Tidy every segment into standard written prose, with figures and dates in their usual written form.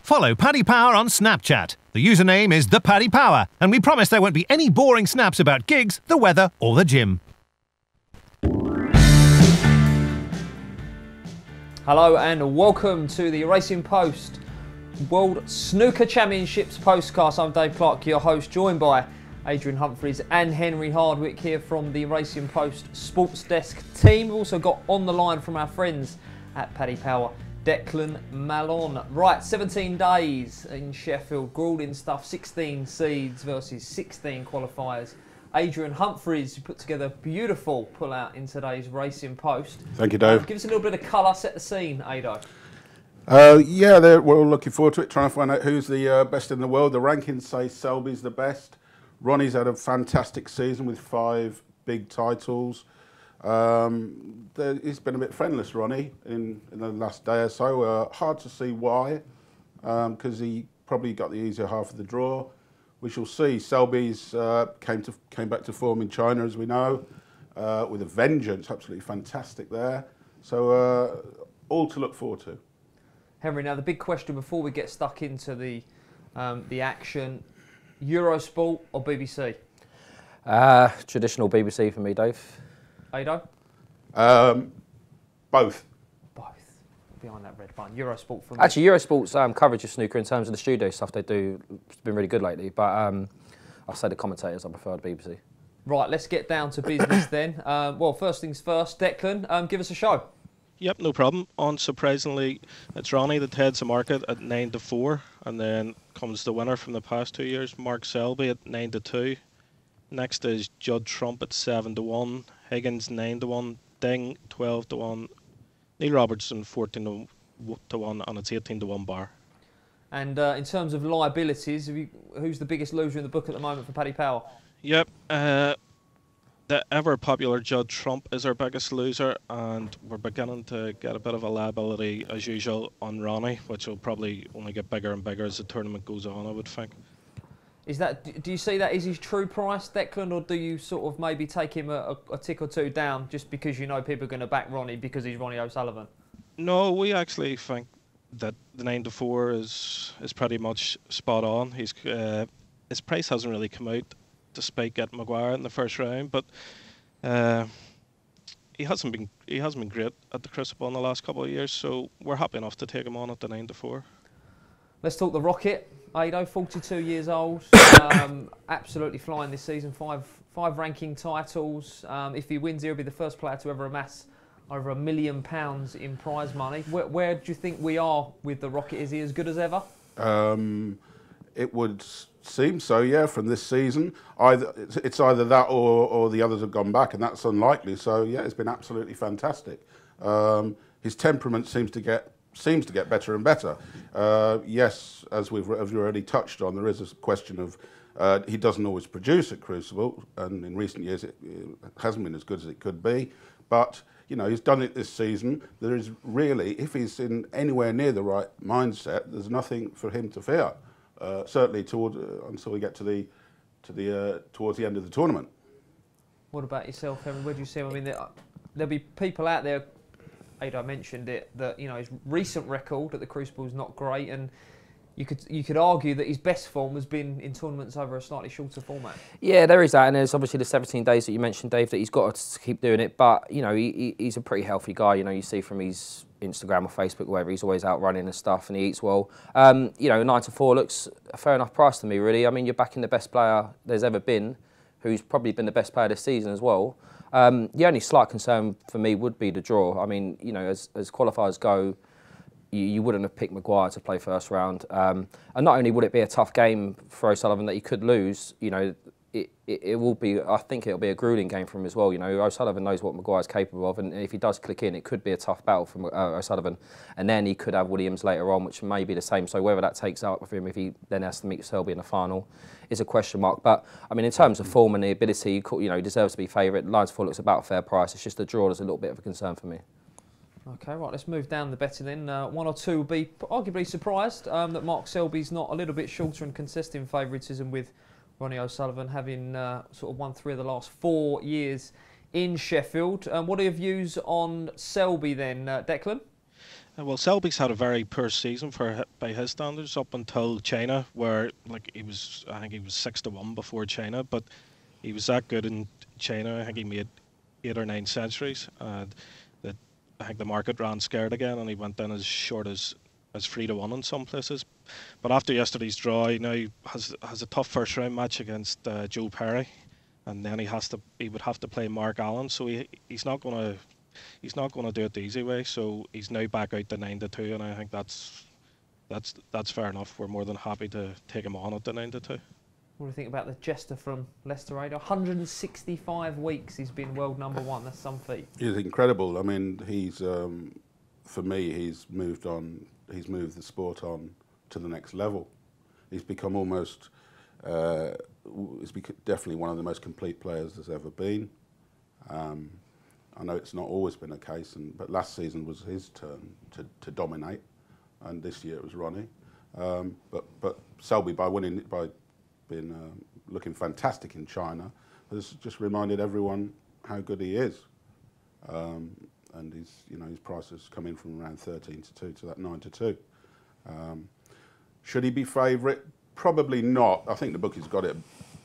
Follow Paddy Power on Snapchat. The username is @ThePaddyPower, and we promise there won't be any boring snaps about gigs, the weather, or the gym. Hello and welcome to the Racing Post World Snooker Championships Postcast. I'm Dave Clark, your host, joined by Adrian Humphreys and Henry Hardwick here from the Racing Post Sports Desk team. We've also got on the line from our friends at Paddy Power, Declan Mallon. Right, 17 days in Sheffield, grueling stuff, 16 seeds versus 16 qualifiers. Adrian Humphreys, you put together a beautiful pull-out in today's Racing Post. Thank you, Dave. Give us a little bit of colour, set the scene, Ado. We're all looking forward to it, trying to find out who's the best in the world. The rankings say Selby's the best. Ronnie's had a fantastic season with 5 big titles. He's been a bit friendless, Ronnie, in the last day or so. Hard to see why, because he probably got the easier half of the draw. We shall see. Selby's came back to form in China, as we know, with a vengeance. Absolutely fantastic there. So all to look forward to. Henry, now the big question before we get stuck into the action: Eurosport or BBC? Traditional BBC for me, Dave. Ado? Both. Behind that red button. Eurosport for me. Actually, Eurosport's coverage of snooker in terms of the studio stuff they do has been really good lately. But I'll say the commentators, I prefer the BBC. Right, let's get down to business then. Well, first things first, Declan, give us a show. Yep, no problem. Unsurprisingly, it's Ronnie that heads the market at 9-4, and then comes the winner from the past 2 years, Mark Selby at 9-2. Next is Judd Trump at 7-1, Higgins 9-1, Ding 12-1, Neil Robertson 14-1, and it's 18-1 bar. And in terms of liabilities, who's the biggest loser in the book at the moment for Paddy Power? Yep, the ever popular Judd Trump is our biggest loser, and we're beginning to get a bit of a liability as usual on Ronnie, which will probably only get bigger and bigger as the tournament goes on, I would think. Is that? Do you see that as his true price, Declan, or do you sort of maybe take him a tick or two down just because you know people are going to back Ronnie because he's Ronnie O'Sullivan? No, we actually think that the 9-4 is pretty much spot on. His price hasn't really come out despite getting Maguire in the first round, but he hasn't been great at the Crucible in the last couple of years, so we're happy enough to take him on at the 9-4. Let's talk the Rocket. Ado, 42 years old, absolutely flying this season. Five ranking titles. If he wins, he'll be the first player to ever amass over £1 million in prize money. Where do you think we are with the Rocket? Is he as good as ever? It would seem so, yeah, from this season. It's either that or the others have gone back, and that's unlikely. So, yeah, it's been absolutely fantastic. His temperament seems to get better and better. Yes, as we've already touched on, there is a question of he doesn't always produce at Crucible, and in recent years it hasn't been as good as it could be. But you know, he's done it this season. There is really, if he's in anywhere near the right mindset, there's nothing for him to fear. Certainly until we get towards the end of the tournament. What about yourself, Henry? Where do you see him? I mean, there'll be people out there. Ado mentioned it, that you know his recent record at the Crucible is not great, and you could argue that his best form has been in tournaments over a slightly shorter format. Yeah, there is that, and there's obviously the 17 days that you mentioned, Dave, that he's got to keep doing it. But you know, he's a pretty healthy guy. You know, you see from his Instagram or Facebook, wherever, he's always out running and stuff, and he eats well. You know, 9-4 looks a fair enough price to me, really. I mean, you're backing the best player there's ever been, who's probably been the best player this season as well. The only slight concern for me would be the draw. I mean, you know, as qualifiers go, you wouldn't have picked Maguire to play first round. And not only would it be a tough game for O'Sullivan that he could lose, you know, it will be, I think it'll be a gruelling game for him as well. You know, O'Sullivan knows what Maguire's capable of, and if he does click in, it could be a tough battle for O'Sullivan. And then he could have Williams later on, which may be the same. So whether that takes out for him, if he then has to meet Selby in the final, is a question mark. But I mean, in terms of form and the ability, you know, he deserves to be favourite. 9-4 looks about a fair price. It's just the draw that's a little bit of a concern for me. Okay, right, let's move down the betting then. One or two will be arguably surprised that Mark Selby's not a little bit shorter and consistent favouritism, with Ronnie O'Sullivan having sort of won 3 of the last 4 years in Sheffield. What are your views on Selby then, Declan? Well, Selby's had a very poor season by his standards up until China, where like I think he was 6-1 before China, but he was that good in China. I think he made 8 or 9 centuries, and I think the market ran scared again, and he went down as short as 3-1 in some places. But after yesterday's draw, he now has a tough first round match against Joe Perry, and then he would have to play Mark Allen. So he's not going to do it the easy way. So he's now back out to 9-2, and I think that's fair enough. We're more than happy to take him on at the 9-2. What do you think about the jester from Leicester Radar? 165 weeks he's been world number 1. That's some feat. He's incredible. I mean, he's for me, he's moved on. He's moved the sport on to the next level. He's become almost. Definitely one of the most complete players there's ever been. I know it's not always been a case, but last season was his turn to dominate, and this year it was Ronnie. But Selby, by being looking fantastic in China, has just reminded everyone how good he is. And his price has come in from around 13-2 to that 9-2. Should he be favourite? Probably not. I think the bookies got it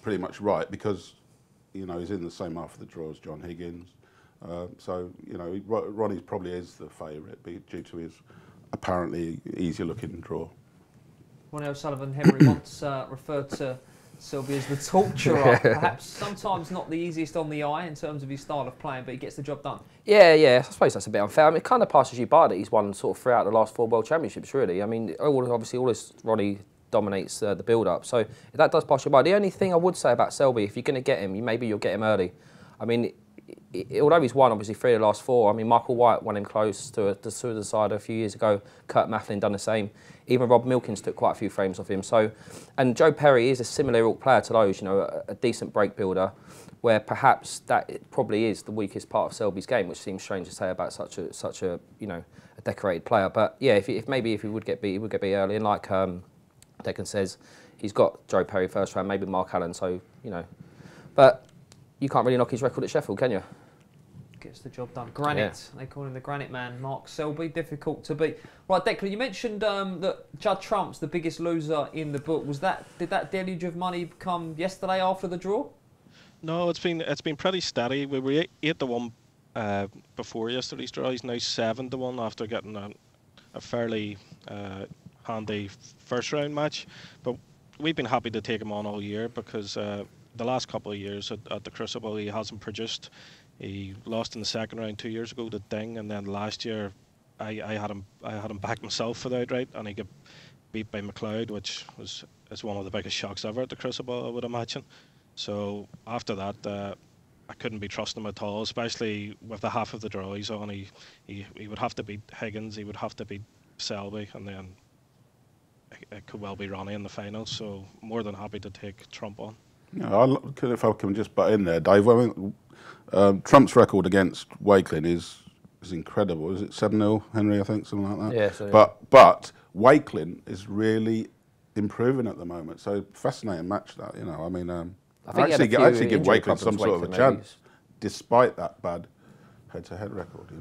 pretty much right because he's in the same half of the draw as John Higgins. So Ronnie probably is the favourite due to his apparently easier looking draw. Ronnie O'Sullivan, Henry once referred to Selby as the torturer. Perhaps sometimes not the easiest on the eye in terms of his style of playing, but he gets the job done. Yeah. I suppose that's a bit unfair. I mean, it kind of passes you by that he's won sort of throughout the last 4 World Championships, really. I mean, obviously all this Ronnie dominates the build-up, so that does pass you by. The only thing I would say about Selby, if you're going to get him, maybe you'll get him early. I mean, although he's won obviously 3 of the last 4, I mean, Michael White won him close to the side a few years ago. Kurt Mafflin done the same. Even Rob Milkins took quite a few frames off him. So, and Joe Perry is a similar ilk player to those, a decent break builder, where perhaps that probably is the weakest part of Selby's game, which seems strange to say about such a a decorated player. But yeah, if he would get beat, he would get beat early. And like Declan says, he's got Joe Perry first round, maybe Mark Allen. So but you can't really knock his record at Sheffield, can you? Gets the job done. Granite, They call him the Granite Man, Mark Selby. Difficult to beat. Right, Declan, you mentioned that Judd Trump's the biggest loser in the book. Did that deluge of money come yesterday after the draw? No, it's been pretty steady. We were 8-1 before yesterday's draw. He's now 7-1 after getting a fairly handy first round match. But we've been happy to take him on all year because the last couple of years at the Crucible he hasn't produced. He lost in the second round 2 years ago to Ding, and then last year I had him back myself for the outright, and he got beat by McLeod, which is one of the biggest shocks ever at the Crucible, I would imagine. So after that, I couldn't be trusting him at all, especially with the half of the draw he's on. He would have to beat Higgins, he would have to beat Selby, and then it could well be Ronnie in the final. So more than happy to take Trump on. Yeah, if I can just butt in there, Dave. I mean, Trump's record against Wakelin is incredible. Is it 7-0, Henry? I think something like that. Yeah. So, yeah. But Wakelin is really improving at the moment. So fascinating match that. I mean, I actually give Wakelin some sort of a chance, despite that bad head-to-head record.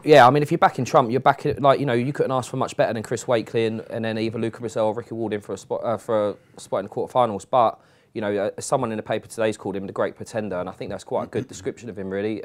Yeah, I mean, if you're backing Trump, you're backing you couldn't ask for much better than Chris Wakelin and then either Luca Brazil or Ricky Ward in for a spot in the quarterfinals. But someone in the paper today's called him the great pretender, and I think that's quite a good description of him, really.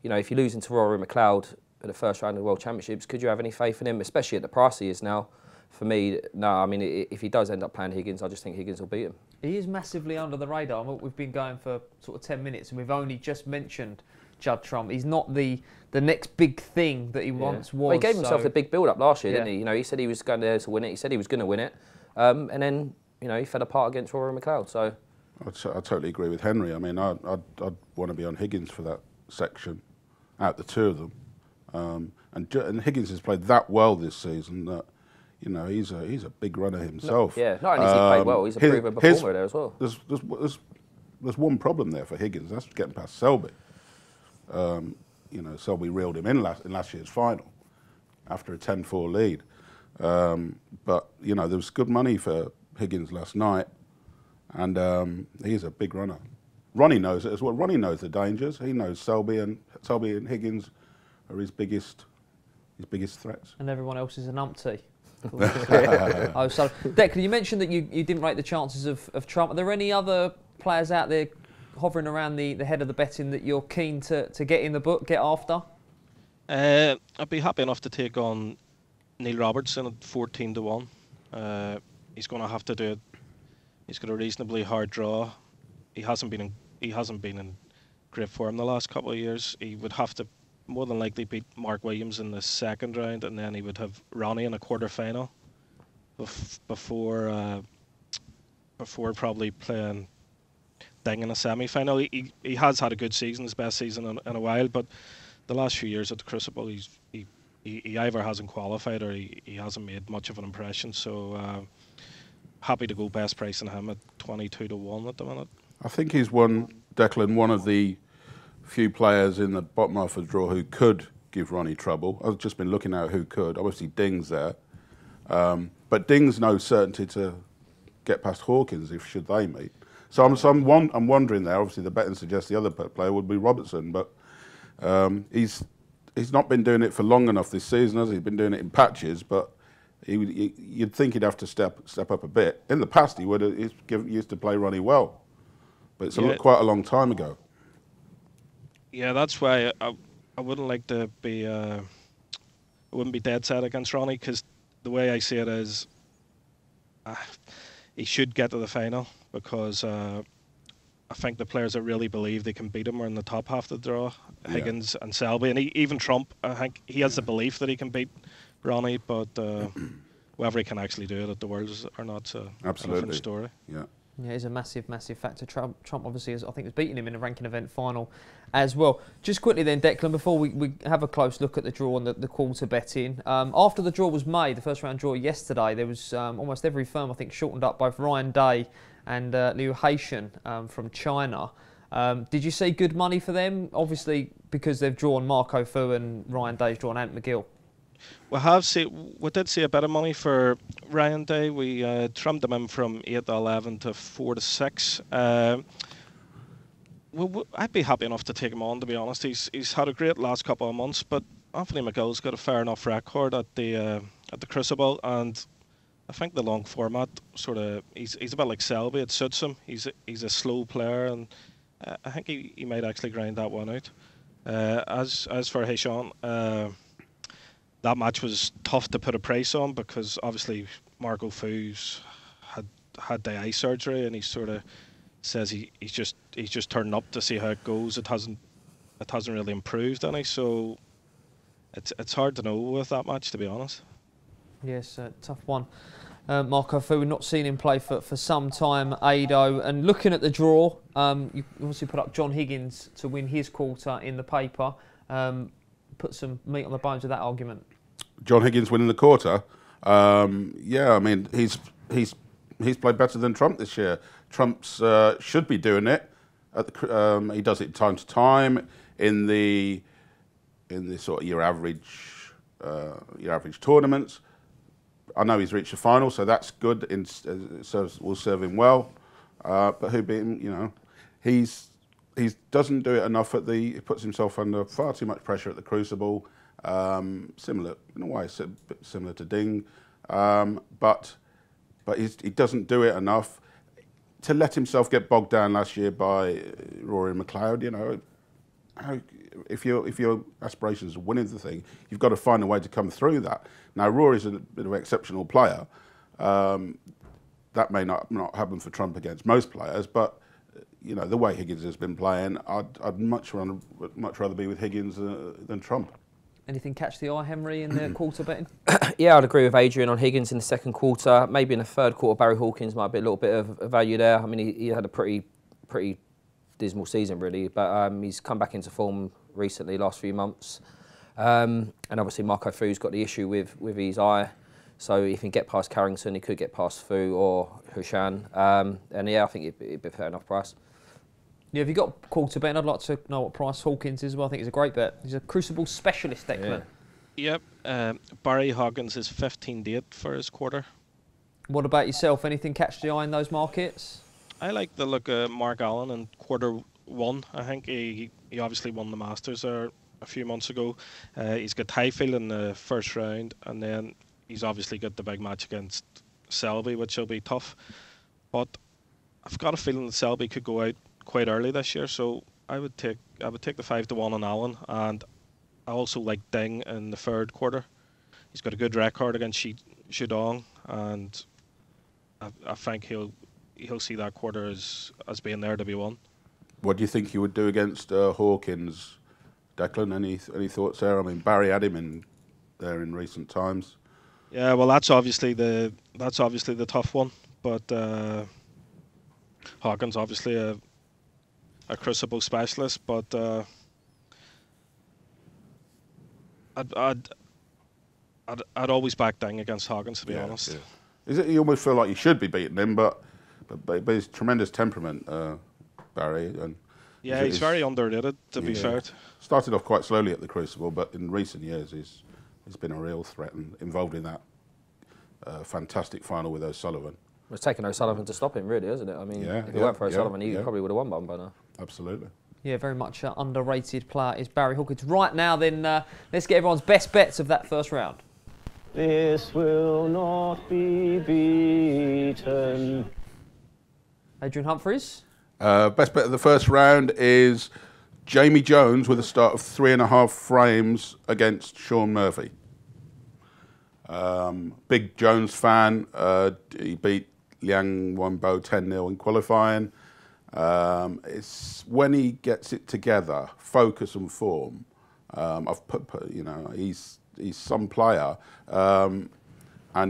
If you're losing to Rory McLeod at the first round of the World Championships, could you have any faith in him, especially at the price he is now? For me, no. I mean, if he does end up playing Higgins, I just think Higgins will beat him. He is massively under the radar. We've been going for sort of 10 minutes, and we've only just mentioned Judd Trump. He's not the next big thing that he once was. Well, he gave himself the big build-up last year, didn't he? He said he was going there to win it. He said he was going to win it, and then he fell apart against Rory McLeod. So I totally agree with Henry. I mean, I'd want to be on Higgins for that section, out the two of them. And Higgins has played that well this season that he's a big runner himself. Not only has he played well, he's a proven performer there as well. There's one problem there for Higgins. That's getting past Selby. Selby reeled him in last year's final after a 10-4 lead. But there was good money for Higgins last night, and he's a big runner. Ronnie knows it as well. Ronnie knows the dangers. He knows Selby and Higgins are his biggest his biggest threats. And everyone else is an umpty. Oh, so Declan, you mentioned that you didn't rate the chances of Trump. Are there any other players out there hovering around the head of the betting that you're keen to get in the book, get after? I'd be happy enough to take on Neil Robertson at 14-1. He's going to have to do it. He's got a reasonably hard draw. He hasn't been in great form the last couple of years. He would have to more than likely beat Mark Williams in the second round, and then he would have Ronnie in a quarter-final before probably playing Ding in a semi-final. He has had a good season, his best season in a while, but the last few years at the Crucible, he either hasn't qualified or he hasn't made much of an impression. So happy to go best price on him at 22-1 at the minute. I think he's Declan, one of the few players in the bottom half of the draw who could give Ronnie trouble. I've just been looking at who could. Obviously, Ding's there. But Ding's no certainty to get past Hawkins should they meet. So I'm wondering there. Obviously, the betting suggests the other player would be Robertson, but he's not been doing it for long enough this season, has he? He's been doing it in patches, but you'd think he'd have to step up a bit. In the past, he used to play Ronnie well, but it's quite a long time ago. Yeah, that's why I wouldn't like to be. I wouldn't be dead set against Ronnie, because the way I see it is, he should get to the final, because I think the players that really believe they can beat him are in the top half of the draw. Higgins and Selby, and even Trump. I think he has the belief that he can beat Ronnie, but whether he can actually do it at the Worlds or not, a different story. Yeah. Yeah, it's a massive, massive factor. Trump obviously, I think, was beating him in a ranking event final as well. Just quickly then, Declan, before we have a close look at the draw and the quarter betting. After the draw was made, the first round draw yesterday, there was almost every firm, I think, shortened up, both Ryan Day and Liu Haitian from China. Did you see good money for them? Obviously, because they've drawn Marco Fu and Ryan Day's drawn Ant McGill. We did see a bit of money for Ryan Day. We trimmed him in from 8-11 to 4-6. I'd be happy enough to take him on, to be honest. He's had a great last couple of months, but Anthony McGill's got a fair enough record at the Crucible, and I think the long format he's a bit like Selby. It suits him. He's a slow player, and I think he might actually grind that one out. As for Haitian, that match was tough to put a price on, because obviously Marco Fu's had the eye surgery, and he sort of says he's just turning up to see how it goes. It hasn't really improved any, so it's hard to know with that match, to be honest. Yes, tough one. Marco Fu, we've not seen him play for some time, Ado. And looking at the draw, you obviously put up John Higgins to win his quarter in the paper. Put some meat on the bones of that argument. John Higgins winning the quarter. Yeah, I mean, he's played better than Trump this year. Trump's should be doing it. He does it time to time in the sort of year average tournaments. I know he's reached the final, so that's good. Will serve him well. But who beat him? You know, he doesn't do it enough he puts himself under far too much pressure at the Crucible. Similar in a way, similar to Ding, but he doesn't do it enough to let himself get bogged down last year by Rory McLeod. You know, if your aspirations are winning the thing, you've got to find a way to come through that. Now Rory's a bit of an exceptional player. That may not happen for Trump against most players, but you know, the way Higgins has been playing, I'd much rather be with Higgins than Trump. Anything catch the eye, Henry, in the quarter betting? Yeah, I'd agree with Adrian on Higgins in the second quarter. Maybe in the third quarter, Barry Hawkins might be a little bit of value there. I mean, he had a pretty dismal season, really, but he's come back into form recently, last few months. And obviously, Marco Fu's got the issue with his eye. So if he can get past Carrington, he could get past Fu or Hushan. And yeah, I think it'd be a fair enough price. Yeah, have you got quarter betting? I'd like to know what price Hawkins is. Well, I think he's a great bet. He's a Crucible specialist, Declan. Yeah. Yep. Barry Hawkins is 15-8 for his quarter. What about yourself? Anything catch the eye in those markets? I like the look of Mark Allen in quarter one. I think he obviously won the Masters there a few months ago. He's got Highfield in the first round, and then he's obviously got the big match against Selby, which will be tough. But I've got a feeling that Selby could go out quite early this year, so I would take the 5-1 on Allen, and I also like Ding in the third quarter. He's got a good record against Shudong, and I think he'll see that quarter as being there to be won. What do you think you would do against Hawkins, Declan? Any thoughts there? I mean, Barry had him in there in recent times. Yeah, well, that's obviously the tough one, but Hawkins obviously a crucible specialist, but I'd always back Ding against Hawkins, to be honest. Yeah. Is it? You almost feel like you should be beating him, but his tremendous temperament, Barry. And yeah, he's very underrated, to be fair. Started off quite slowly at the Crucible, but in recent years he's been a real threat and involved in that fantastic final with O'Sullivan. It's taken O'Sullivan to stop him, really, isn't it? I mean, if it weren't for O'Sullivan, he probably would have won one by now. Absolutely. Yeah, very much an underrated player is Barry Hawkins. Right now, then, let's get everyone's best bets of that first round. This will not be beaten. Adrian Humphreys? Best bet of the first round is Jamie Jones with a start of 3.5 frames against Sean Murphy. Big Jones fan. He beat Liang Wenbo 10-0 in qualifying. It's when he gets it together, focus and form. I've put he's some player, and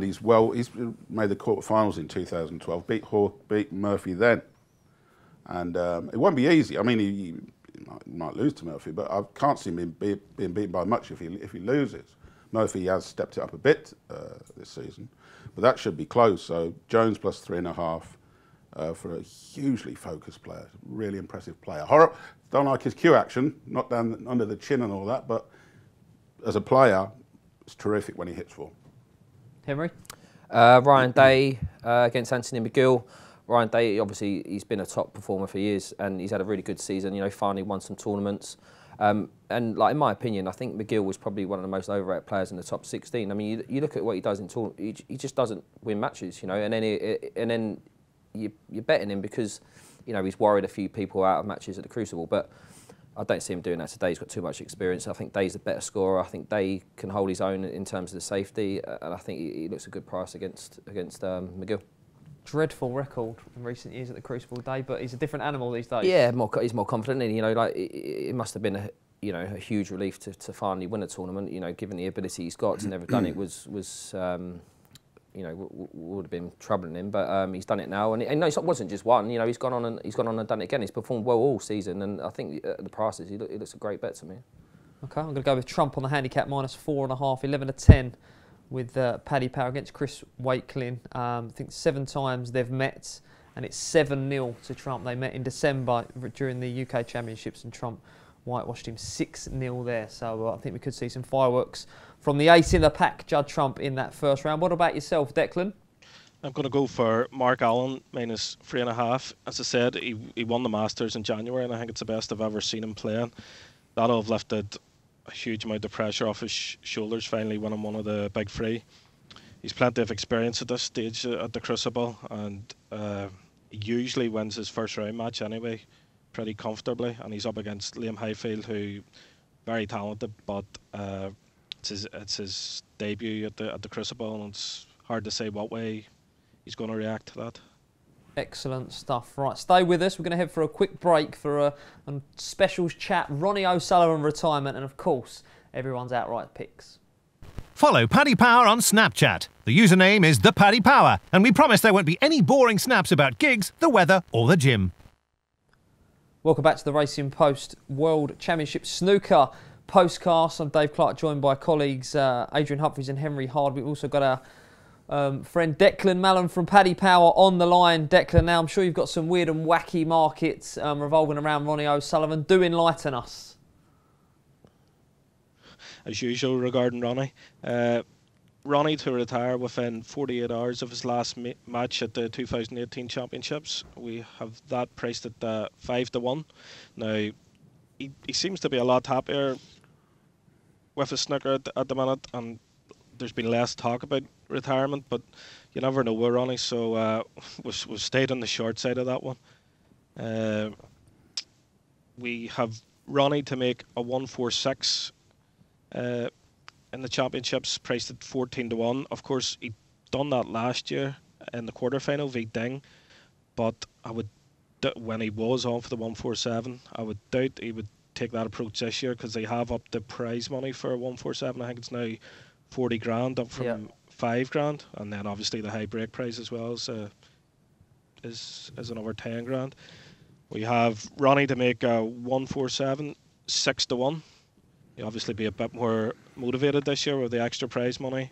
he's made the quarterfinals in 2012. Beat Murphy then, and it won't be easy. I mean, he might lose to Murphy, but I can't see him being beaten by much if he loses. Murphy has stepped it up a bit this season, but that should be close. So Jones plus 3.5 for a hugely focused player, really impressive player. Don't like his cue action, not down under the chin and all that, but as a player, it's terrific when he hits for. Henry? Ryan Day against Anthony McGill. Ryan Day, obviously, he's been a top performer for years, and he's had a really good season. You know, finally won some tournaments. And like in my opinion, I think McGill was probably one of the most overrated players in the top 16. I mean, you look at what he does in tournaments, he just doesn't win matches, you know. And then you're betting him because, you know, he's worried a few people out of matches at the Crucible. But I don't see him doing that today. He's got too much experience. I think Day's a better scorer. I think Day can hold his own in terms of the safety, and I think he looks a good price against McGill. Dreadful record in recent years at the Crucible Day, but he's a different animal these days. Yeah, he's more confident. You know, like it must have been a huge relief to finally win a tournament. You know, given the ability he's got, to never done it was would have been troubling him. But he's done it now, and no, it wasn't just one. You know, he's gone on and done it again. He's performed well all season, and I think at the prices, he looks a great bet to me. Okay, I'm going to go with Trump on the handicap minus 4.5, 11-10. With Paddy Power against Chris Wakelin. I think 7 times they've met, and it's 7-0 to Trump. They met in December during the UK Championships, and Trump whitewashed him 6-0 there. So I think we could see some fireworks from the ace in the pack, Judd Trump, in that first round. What about yourself, Declan? I'm going to go for Mark Allen minus 3.5. As I said, he won the Masters in January, and I think it's the best I've ever seen him playing. That'll have lifted a huge amount of pressure off his shoulders, finally winning one of the big three. He's plenty of experience at this stage at the Crucible, and he usually wins his first round match anyway, pretty comfortably, and he's up against Liam Highfield, who very talented, but it's his debut at the Crucible, and it's hard to say what way he's going to react to that. Excellent stuff. Right, stay with us. We're going to head for a quick break for a specials chat. Ronnie O'Sullivan retirement, and of course, everyone's outright picks. Follow Paddy Power on Snapchat. The username is the Paddy Power, and we promise there won't be any boring snaps about gigs, the weather, or the gym. Welcome back to the Racing Post World Championship Snooker Postcast. I'm Dave Clark, joined by colleagues Adrian Humphreys and Henry Hard. We've also got our friend Declan Mallon from Paddy Power on the line. Declan, now I'm sure you've got some weird and wacky markets revolving around Ronnie O'Sullivan. Do enlighten us. As usual regarding Ronnie. Ronnie to retire within 48 hours of his last match at the 2018 Championships. We have that priced at 5-1. Now, he seems to be a lot happier with a snooker at the minute, and there's been less talk about retirement, but you never know with Ronnie, so we've stayed on the short side of that one. We have Ronnie to make a 146 in the championships, priced at 14-1. Of course, he done that last year in the quarterfinal v Ding, but I would, when he was on for the 147, I would doubt he would take that approach this year, because they have upped the prize money for a 147. I think it's now 40 grand, up from 5 grand, and then obviously the high break prize as well is another 10 grand. We have Ronnie to make a 147 6-1. He'll obviously be a bit more motivated this year with the extra prize money.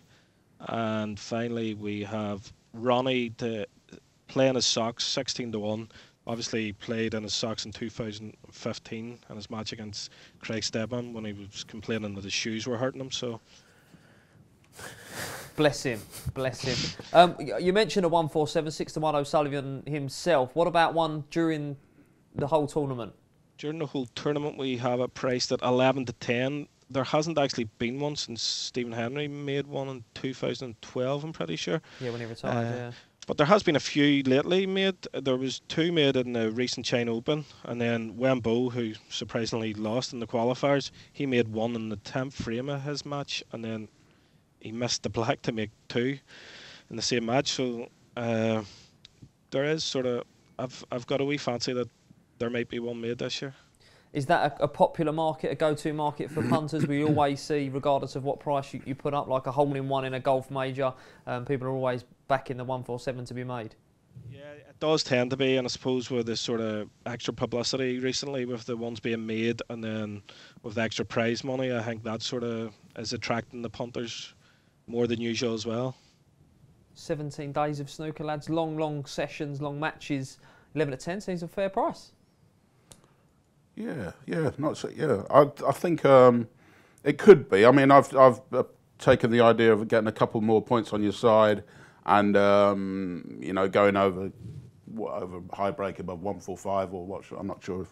And finally, we have Ronnie to play in his socks 16-1. Obviously, he played in his socks in 2015 in his match against Craig Steadman when he was complaining that his shoes were hurting him. So, bless him, bless him. You mentioned a 147 6-1 O'Sullivan himself. What about one during the whole tournament? During the whole tournament, we have it priced at 11-10. There hasn't actually been one since Stephen Henry made one in 2012, I'm pretty sure. Yeah, when he retired, yeah. But there has been a few lately made. There was 2 made in the recent China Open, and then Wembo, who surprisingly lost in the qualifiers, he made one in the 10th frame of his match, and then he missed the black to make 2 in the same match. So there is sort of, I've got a wee fancy that there might be one made this year. Is that a popular market, a go-to market for punters? We always see, regardless of what price you put up, like a hole-in-one in a golf major, people are always backing the 147 to be made. Yeah, it does tend to be, and I suppose with this sort of extra publicity recently with the ones being made, and then with the extra prize money, I think that sort of is attracting the punters more than usual as well. 17 days of snooker, lads. Long sessions, long matches. 11-10 seems a fair price. Yeah, not so. Yeah, I think it could be. I mean, I've taken the idea of getting a couple more points on your side, and going over high break above 145 or what. I'm not sure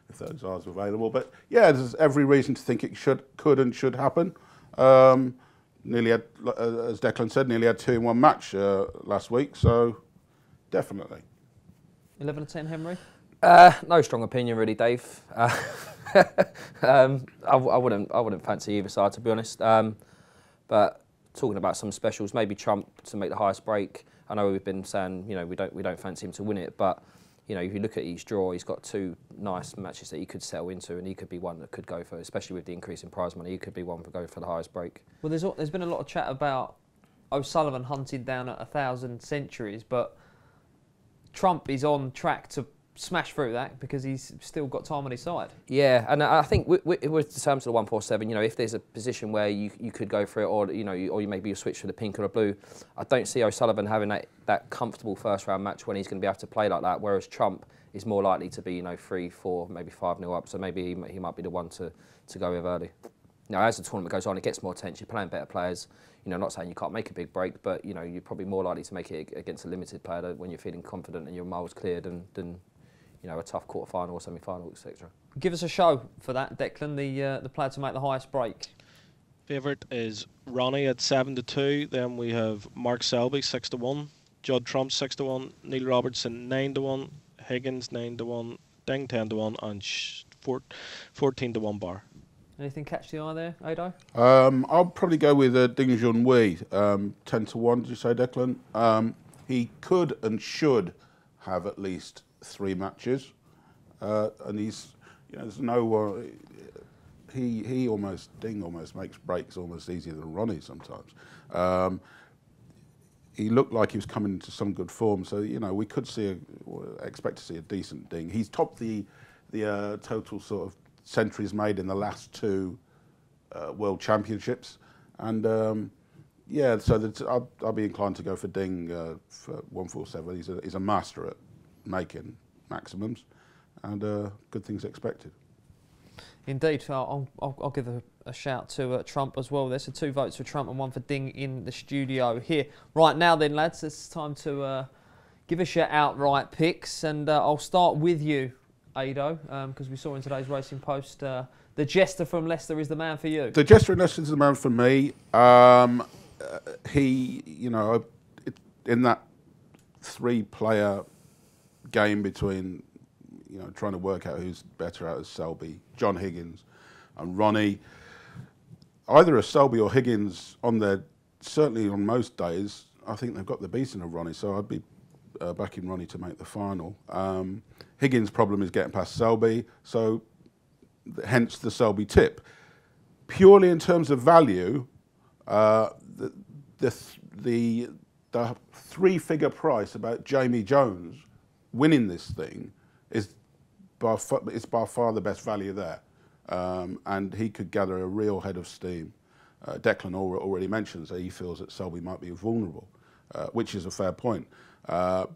if those are available, but yeah, there's every reason to think it could and should happen. Nearly had, as Declan said, nearly had 2 in 1 match last week, so definitely. 11-10, Henry. No strong opinion, really, Dave. I wouldn't fancy either side, to be honest. But talking about some specials, maybe Trump to make the highest break. I know we've been saying, we don't fancy him to win it, but if you look at each draw, he's got 2 nice matches that he could settle into, and he could be one that could go for, especially with the increase in prize money, he could be one for going for the highest break. Well, there's been a lot of chat about O'Sullivan hunting down at 1,000 centuries, but Trump is on track to smash through that because he's still got time on his side. Yeah, and I think with the terms of the 147, if there's a position where you could go for it, or or maybe you switch for the pink or the blue, I don't see O'Sullivan having that comfortable first round match when he's going to be able to play like that. Whereas Trump is more likely to be 3-4, maybe 5-0 up. So maybe he might be the one to go with early. Now, as the tournament goes on, it gets more tense. You're playing better players. Not saying you can't make a big break, but you're probably more likely to make it against a limited player when you're feeling confident and your miles cleared than a tough quarter-final or semi-final, etc. Give us a show for that, Declan, the player to make the highest break. Favourite is Ronnie at 7-2. Then we have Mark Selby 6-1, Judd Trump 6-1, Neil Robertson 9-1, Higgins 9-1, Ding 10-1, and 14-1 bar. Anything catch the eye there, Ado? I'll probably go with Ding Junhui, 10-1. Did you say, Declan? He could and should have at least 3 matches, and he's, there's no. Ding almost makes breaks almost easier than Ronnie sometimes. He looked like he was coming into some good form, so we could expect to see a decent Ding. He's topped the total sort of centuries made in the last 2 World Championships, and so I'll be inclined to go for Ding for 147. He's a master at making maximums, and good things expected. Indeed, I'll give a shout to Trump as well. There's 2 votes for Trump and 1 for Ding in the studio here. Right now then, lads, it's time to give us your outright picks, and I'll start with you, Ado, because we saw in today's Racing Post the the jester from Leicester is the man for you? The jester from Leicester is the man for me. He, in that 3-player game between, trying to work out who's better out of Selby, John Higgins and Ronnie, either a Selby or Higgins certainly on most days, I think they've got the beating of Ronnie, so I'd be backing Ronnie to make the final. Higgins' problem is getting past Selby, so hence the Selby tip. Purely in terms of value, the 3-figure price about Jamie Jones winning this thing is by far the best value there, and he could gather a real head of steam. Declan already mentions that he feels that Selby might be vulnerable, which is a fair point. Because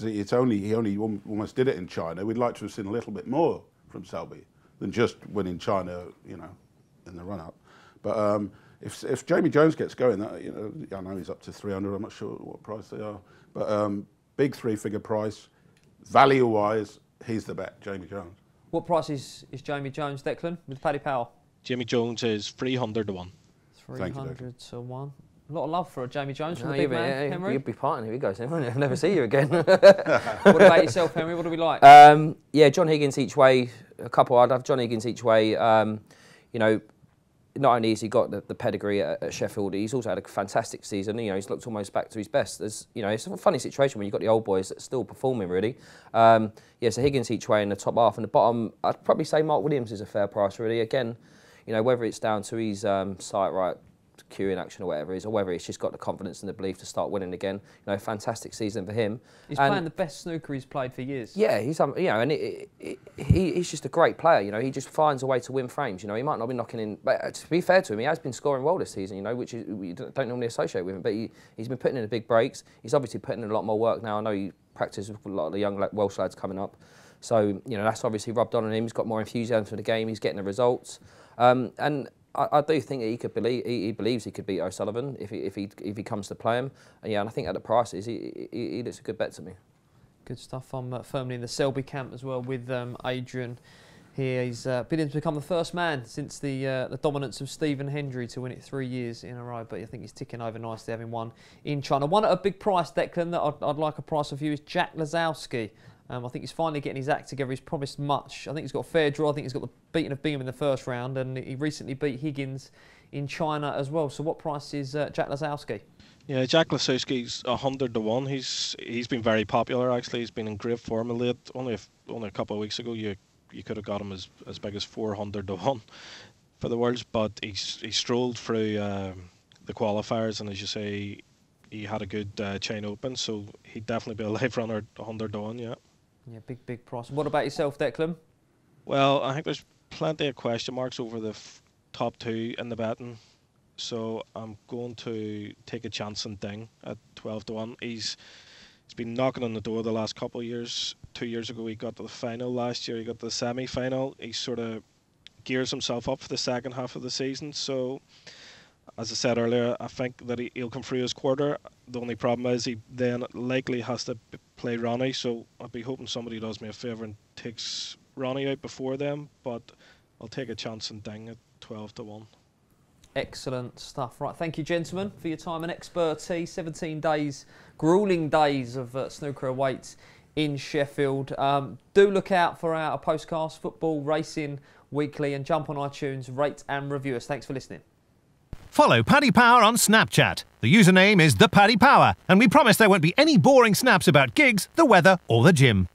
he only almost did it in China. We'd like to have seen a little bit more from Selby than just winning China, in the run-up. But if Jamie Jones gets going, I know he's up to 300. I'm not sure what price they are, but big 3-figure price, value-wise, he's the bet, Jamie Jones. What price is Jamie Jones, Declan, with Paddy Power? Jamie Jones is 300 to 1. 300 to 1. A lot of love for Jamie Jones from the big big man, Henry. You'll be partying if he goes in, won't you? I'll never see you again. What about yourself, Henry? What do we like? John Higgins each way. A couple. I'd have John Higgins each way. Not only has he got the pedigree at Sheffield, he's also had a fantastic season. He's looked almost back to his best. It's a funny situation when you've got the old boys that are still performing, really. So Higgins each way in the top half. And the bottom, I'd probably say Mark Williams is a fair price, really. Again, whether it's down to his sight right queuing action or whatever it is, or whether it's just got the confidence and the belief to start winning again. Fantastic season for him. He's playing the best snooker he's played for years. Yeah, he's and he's just a great player. He just finds a way to win frames. He might not be knocking in, but to be fair to him, he has been scoring well this season. Which we don't normally associate with him, but he's been putting in the big breaks. He's obviously putting in a lot more work now. I know he practices with a lot of the young Welsh lads coming up, so that's obviously rubbed on him. He's got more enthusiasm for the game. He's getting the results, and I do think that he believes he could beat O'Sullivan if he comes to play him. And I think at the prices, he looks a good bet to me. Good stuff. I'm firmly in the Selby camp as well with Adrian here. He's bidding to become the first man since the dominance of Stephen Hendry to win it 3 years in a row. But I think he's ticking over nicely, having won in China. One at a big price, Declan, that I'd like a price of you is Jack Lazowski. I think he's finally getting his act together. He's promised much. I think he's got a fair draw. I think he's got the beating of Bingham in the first round, and he recently beat Higgins in China as well. So what price is Jack Lazowski? Yeah, Jack Lazowski's 100 to 1. He's been very popular actually. He's been in great form of late. Only a couple of weeks ago, you could have got him as big as 400 to 1 for the Worlds, but he strolled through the qualifiers, and as you say, he had a good chain open, so he'd definitely be a live runner at 100 to 1. Yeah, big price. What about yourself, Declan? Well, I think there's plenty of question marks over the top 2 in the betting, so I'm going to take a chance on Ding at 12 to 1. He's been knocking on the door the last couple of years. 2 years ago, he got to the final. Last year, he got to the semi-final. He sort of gears himself up for the second half of the season. So, as I said earlier, I think that he'll come through his quarter. The only problem is he then likely has to play Ronnie, so I'll be hoping somebody does me a favour and takes Ronnie out before them, but I'll take a chance on Ding at 12 to 1. Excellent stuff. Right, thank you, gentlemen, for your time and expertise. 17 days, gruelling days of snooker awaits in Sheffield. Do look out for our postcast, Football Racing Weekly, and jump on iTunes, rate and review us. Thanks for listening. Follow Paddy Power on Snapchat. The username is ThePaddyPower, and we promise there won't be any boring snaps about gigs, the weather or the gym.